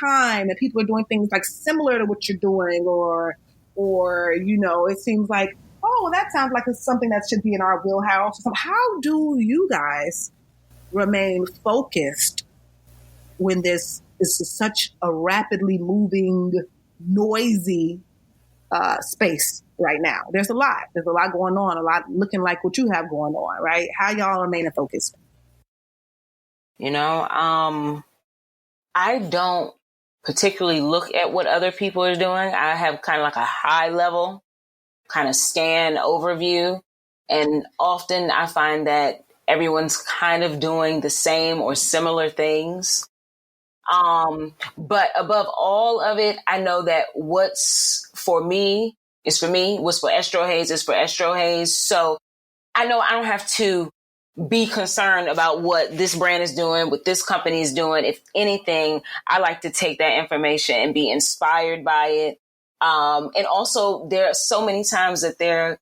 time, and people are doing things like similar to what you're doing, or it seems like, oh, that sounds like it's something that should be in our wheelhouse. So how do you guys remain focused when this is such a rapidly moving, noisy space right now? There's a lot going on, a lot looking like what you have going on, right? How y'all remaining focused? I don't particularly look at what other people are doing. I have kind of like a high level kind of scan overview. And often I find that everyone's kind of doing the same or similar things. But above all of it, I know that what's for me is for me, what's for EstroHaze is for EstroHaze. So I know I don't have to be concerned about what this brand is doing, what this company is doing. If anything, I like to take that information and be inspired by it. And also there are so many times that there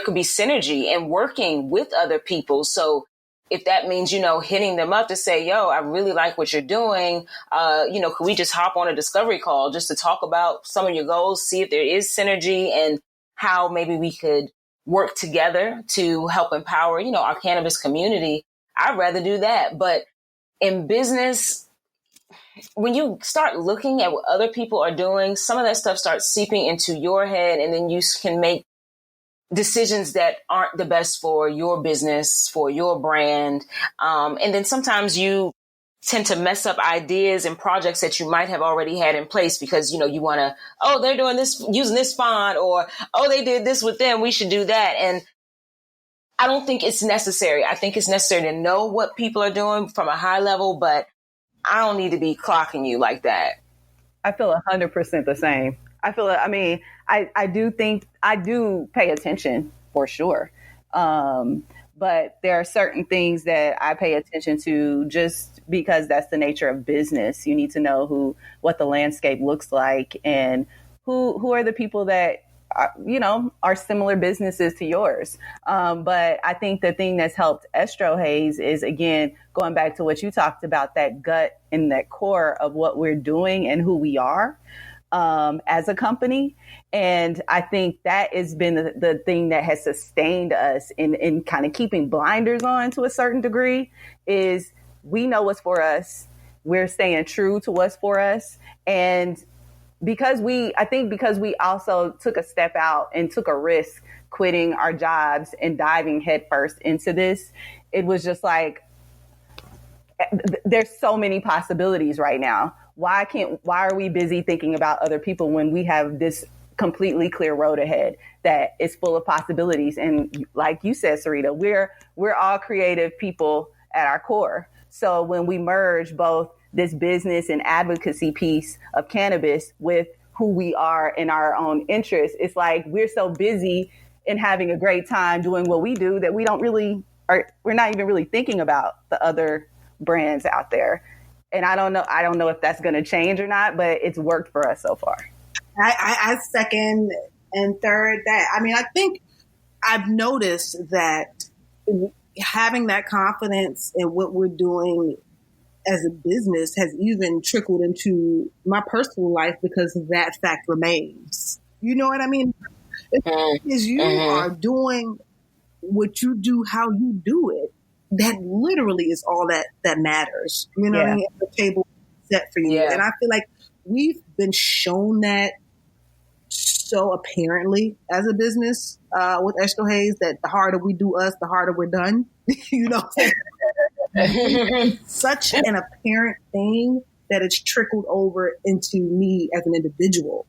could be synergy in working with other people. So if that means, hitting them up to say, yo, I really like what you're doing. Could we just hop on a discovery call just to talk about some of your goals, see if there is synergy and how maybe we could work together to help empower, our cannabis community. I'd rather do that. But in business, when you start looking at what other people are doing, some of that stuff starts seeping into your head, and then you can make decisions that aren't the best for your business, for your brand. And then sometimes you tend to mess up ideas and projects that you might have already had in place because, you want to, oh, they're doing this, using this font, or, oh, they did this with them, we should do that. And I don't think it's necessary. I think it's necessary to know what people are doing from a high level, but I don't need to be clocking you like that. I feel 100% the same. I do pay attention for sure. But there are certain things that I pay attention to just because that's the nature of business. You need to know what the landscape looks like and who are the people that are similar businesses to yours. But I think the thing that's helped EstroHaze is, again, going back to what you talked about, that gut and that core of what we're doing and who we are as a company. And I think that has been the thing that has sustained us in kind of keeping blinders on to a certain degree, is we know what's for us. We're staying true to what's for us. And because we also took a step out and took a risk quitting our jobs and diving headfirst into this, it was just like, there's so many possibilities right now. Why are we busy thinking about other people when we have this completely clear road ahead that is full of possibilities? And like you said, Sirita, we're all creative people at our core. So when we merge both this business and advocacy piece of cannabis with who we are in our own interests, it's like we're so busy and having a great time doing what we do that we're not even really thinking about the other brands out there. And I don't know if that's going to change or not, but it's worked for us so far. I second and third that. I think I've noticed that having that confidence in what we're doing as a business has even trickled into my personal life because that fact remains. You know what I mean? Is you are doing what you do, how you do it. That literally is all that matters. You know what I mean? The table set for you. Yeah. And I feel like we've been shown that so apparently as a business with EstroHaze, that the harder we do us, the harder we're done. You know, such an apparent thing that it's trickled over into me as an individual.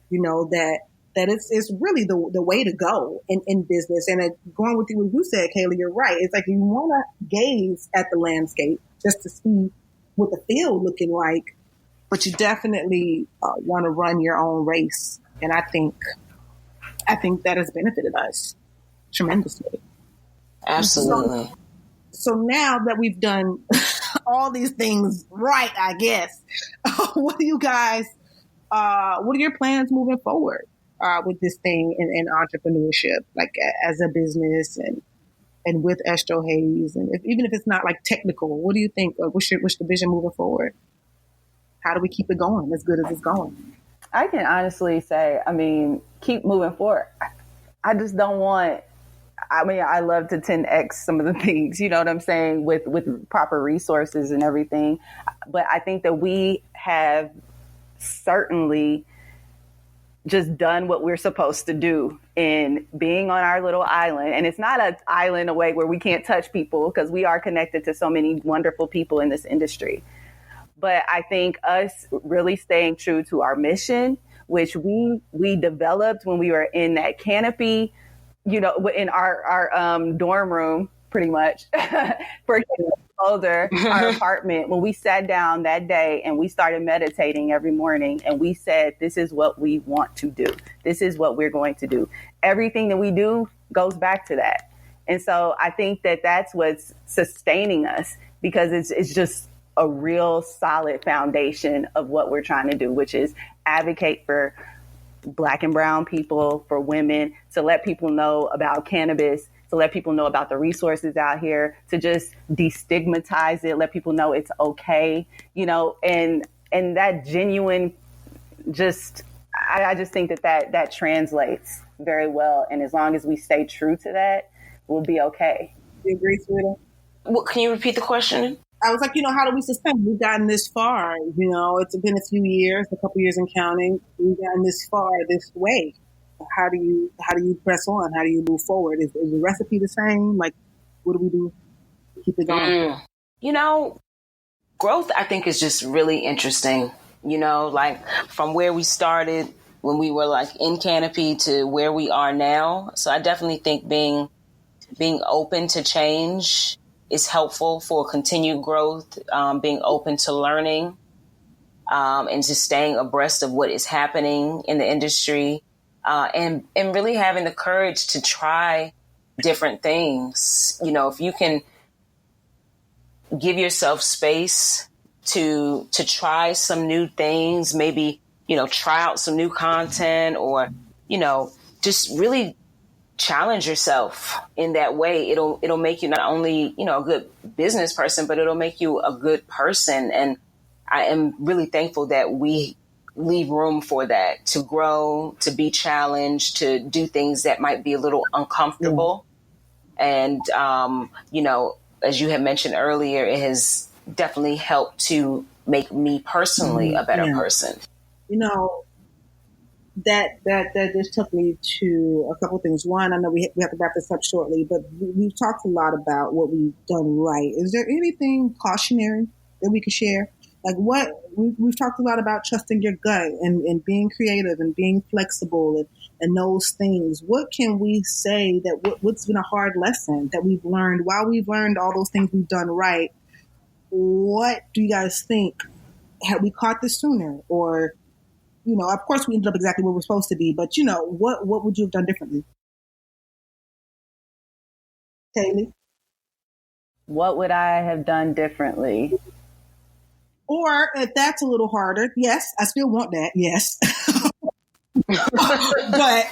You know, that it's really the way to go in business. And going with what you said, Kayla, you're right. It's like you want to gaze at the landscape just to see what the field looking like, but you definitely want to run your own race. And I think that has benefited us tremendously. Absolutely. So now that we've done all these things right, I guess, what are your plans moving forward with this thing in entrepreneurship, like as a business and with EstroHaze? And even if it's not like technical, what do you think? What's the vision moving forward? how do we keep it going as good as it's going? I can honestly say, I mean, keep moving forward. I just don't want, I mean, I love to 10X some of the things, you know what I'm saying, with proper resources and everything. But I think that we have certainly just done what we're supposed to do in being on our little island. And it's not an island away where we can't touch people, because we are connected to so many wonderful people in this industry. But I think us really staying true to our mission, which we developed when we were in that canopy, you know, in our dorm room, pretty much, for older, our apartment, when we sat down that day and we started meditating every morning, and we said, this is what we want to do. This is what we're going to do. Everything that we do goes back to that. And so I think that that's what's sustaining us, because it's just a real solid foundation of what we're trying to do, which is advocate for Black and brown people, for women, to let people know about cannabis, to let people know about the resources out here, to just destigmatize it, let people know it's okay, you know, and that genuine, just, I just think that translates very well. And as long as we stay true to that, we'll be okay. You agree, Sirita? Well, can you repeat the question? I was like, you know, how do we suspend? We've gotten this far. You know, it's been a few years, a couple years and counting. We've gotten this far this way. How do you press on? How do you move forward? Is the recipe the same? Like, what do we do to keep it going? You know, growth, I think, is just really interesting. You know, like from where we started when we were like in Canopy to where we are now. So I definitely think being open to change is helpful for continued growth, being open to learning, and just staying abreast of what is happening in the industry, and really having the courage to try different things. You know, if you can give yourself space to try some new things, maybe, you know, try out some new content, or, you know, just really challenge yourself in that way. It'll make you not only, you know, a good business person, but it'll make you a good person. And I am really thankful that we leave room for that, to grow, to be challenged, to do things that might be a little uncomfortable. And, you know, as you had mentioned earlier, it has definitely helped to make me personally a better person. You know, that just took me to a couple of things. One, I know we have to wrap this up shortly, but we've talked a lot about what we've done right. Is there anything cautionary that we could share? Like we've talked a lot about trusting your gut and being creative and being flexible and those things. What can we say that what's been a hard lesson that we've learned while we've learned all those things we've done right? What do you guys think? Had we caught this sooner? Or, you know, of course we ended up exactly where we're supposed to be, but, you know, what would you have done differently? Kaylee? What would I have done differently? Or if that's a little harder, yes, I still want that, yes. But,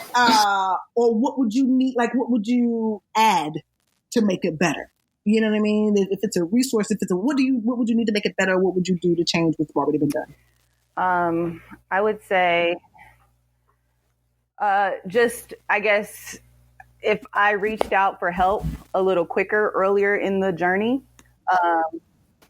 or what would you need, like what would you add to make it better? You know what I mean? If it's a resource, if it's what would you need to make it better? What would you do to change what's already been done? I would say, just, I guess, if I reached out for help a little quicker earlier in the journey,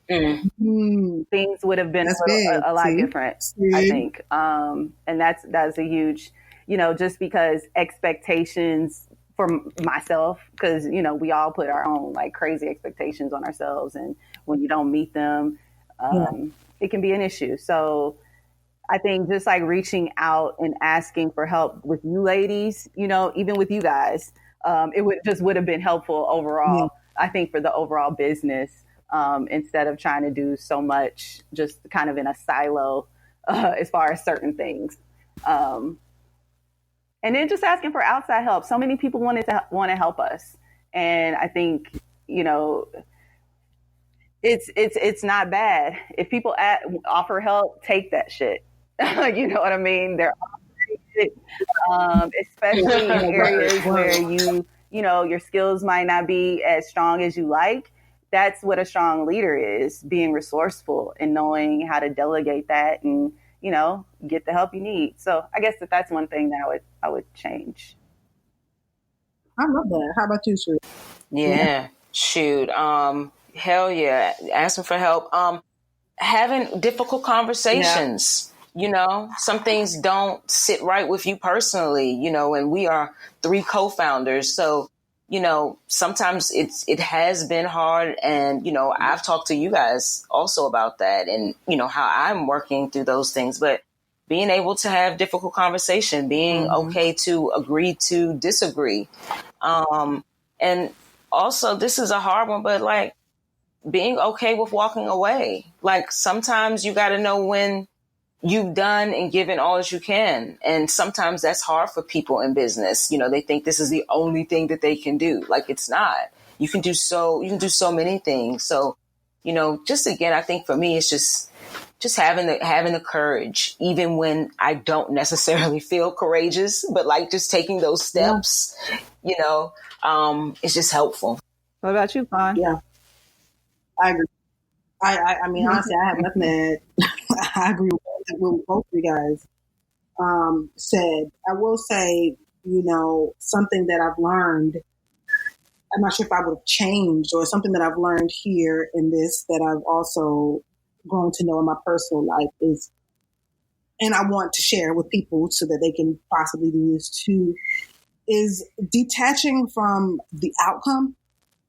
things would have been a lot different, I think. And that's a huge, you know, just because expectations for myself, because, you know, we all put our own like crazy expectations on ourselves. And when you don't meet them, it can be an issue. So I think just like reaching out and asking for help with you ladies, you know, even with you guys, it would have been helpful overall, I think, for the overall business, instead of trying to do so much just kind of in a silo as far as certain things. And then just asking for outside help. So many people want to help us. And I think, you know, it's not bad. If people offer help, take that shit. You know what I mean? They're offering it, especially in areas where you know, your skills might not be as strong as you like. that's what a strong leader is, being resourceful and knowing how to delegate that and, you know, get the help you need. So I guess that's one thing that I would change. I love that. How about you, Sheree? Yeah. Shoot. Hell yeah. Asking for help. Having difficult conversations. You know, some things don't sit right with you personally, you know, and we are 3 co-founders. So, you know, sometimes it has been hard. And, you know, I've talked to you guys also about that and, you know, how I'm working through those things. But being able to have difficult conversation, being okay to agree to disagree. And also, this is a hard one, but like being okay with walking away. Like sometimes you got to know when you've done and given all that you can. And sometimes that's hard for people in business. You know, they think this is the only thing that they can do. Like it's not. You can do so many things. So, you know, just again, I think for me, it's just having the courage, even when I don't necessarily feel courageous, but like just taking those steps, you know, it's just helpful. What about you, Fawn? Yeah, I agree. I mean, honestly, I have nothing to add. I agree with what both of you guys said. I will say, you know, something that I've learned, I'm not sure if I would have changed, or something that I've learned here in this that I've also grown to know in my personal life is, and I want to share with people so that they can possibly do this too, is detaching from the outcome.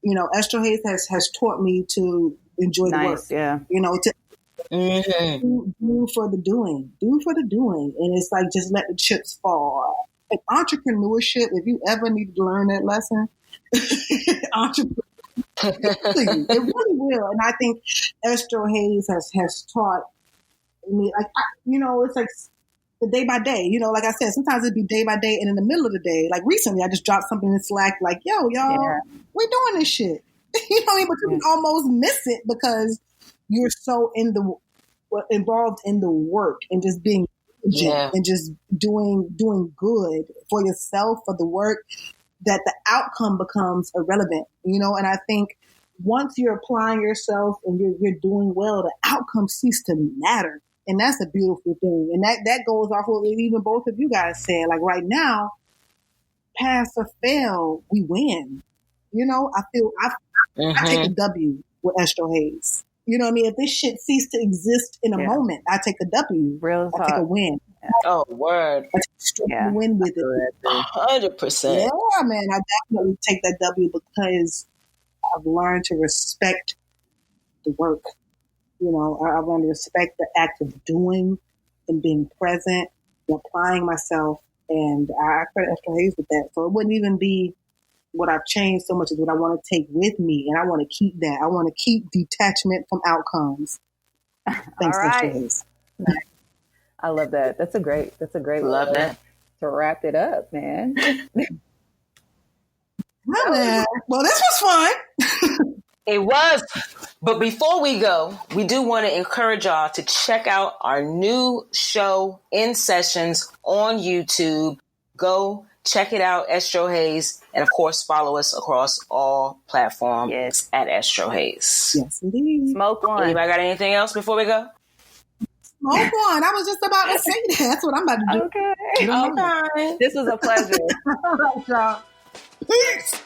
You know, EstroHaze has taught me to enjoy the work. Yeah. You know, to do for the doing. And it's like, just let the chips fall. And entrepreneurship, if you ever need to learn that lesson, it really will. And I think EstroHaze has taught me, like, you know, it's like the day by day, you know, like I said, sometimes it'd be day by day, and in the middle of the day, like recently I just dropped something in Slack like, yo, y'all, we're doing this shit. You know what I mean? But you can almost miss it because you're so involved in the work and just being and just doing good for yourself, for the work, that the outcome becomes irrelevant, you know? And I think once you're applying yourself and you're doing well, the outcome ceases to matter. And that's a beautiful thing. And that goes off what even both of you guys said. Like right now, pass or fail, we win. You know, I feel I take a W with EstroHaze. You know what I mean? If this shit ceased to exist in a moment, I take a W. Real talk. I take a win. Oh, word. I take a straight win with it. 100%. Yeah, man. I definitely take that W because I've learned to respect the work. You know, I've learned to respect the act of doing and being present and applying myself. And I credit EstroHaze with that. So it wouldn't even be what I've changed so much as what I want to take with me. And I want to keep that. I want to keep detachment from outcomes. Thanks, all right. EstroHaze. I love that. That's a great love way that to wrap it up, man. Man. Well, this was fun. It was. But before we go, we do want to encourage y'all to check out our new show, In Sessions, on YouTube. Go check it out, EstroHaze. And of course, follow us across all platforms at EstroHaze. Yes, indeed. Smoke on. Anybody got anything else before we go? Smoke on. I was just about to say that. That's what I'm about to do. Okay. This was a pleasure. All right, y'all. Peace.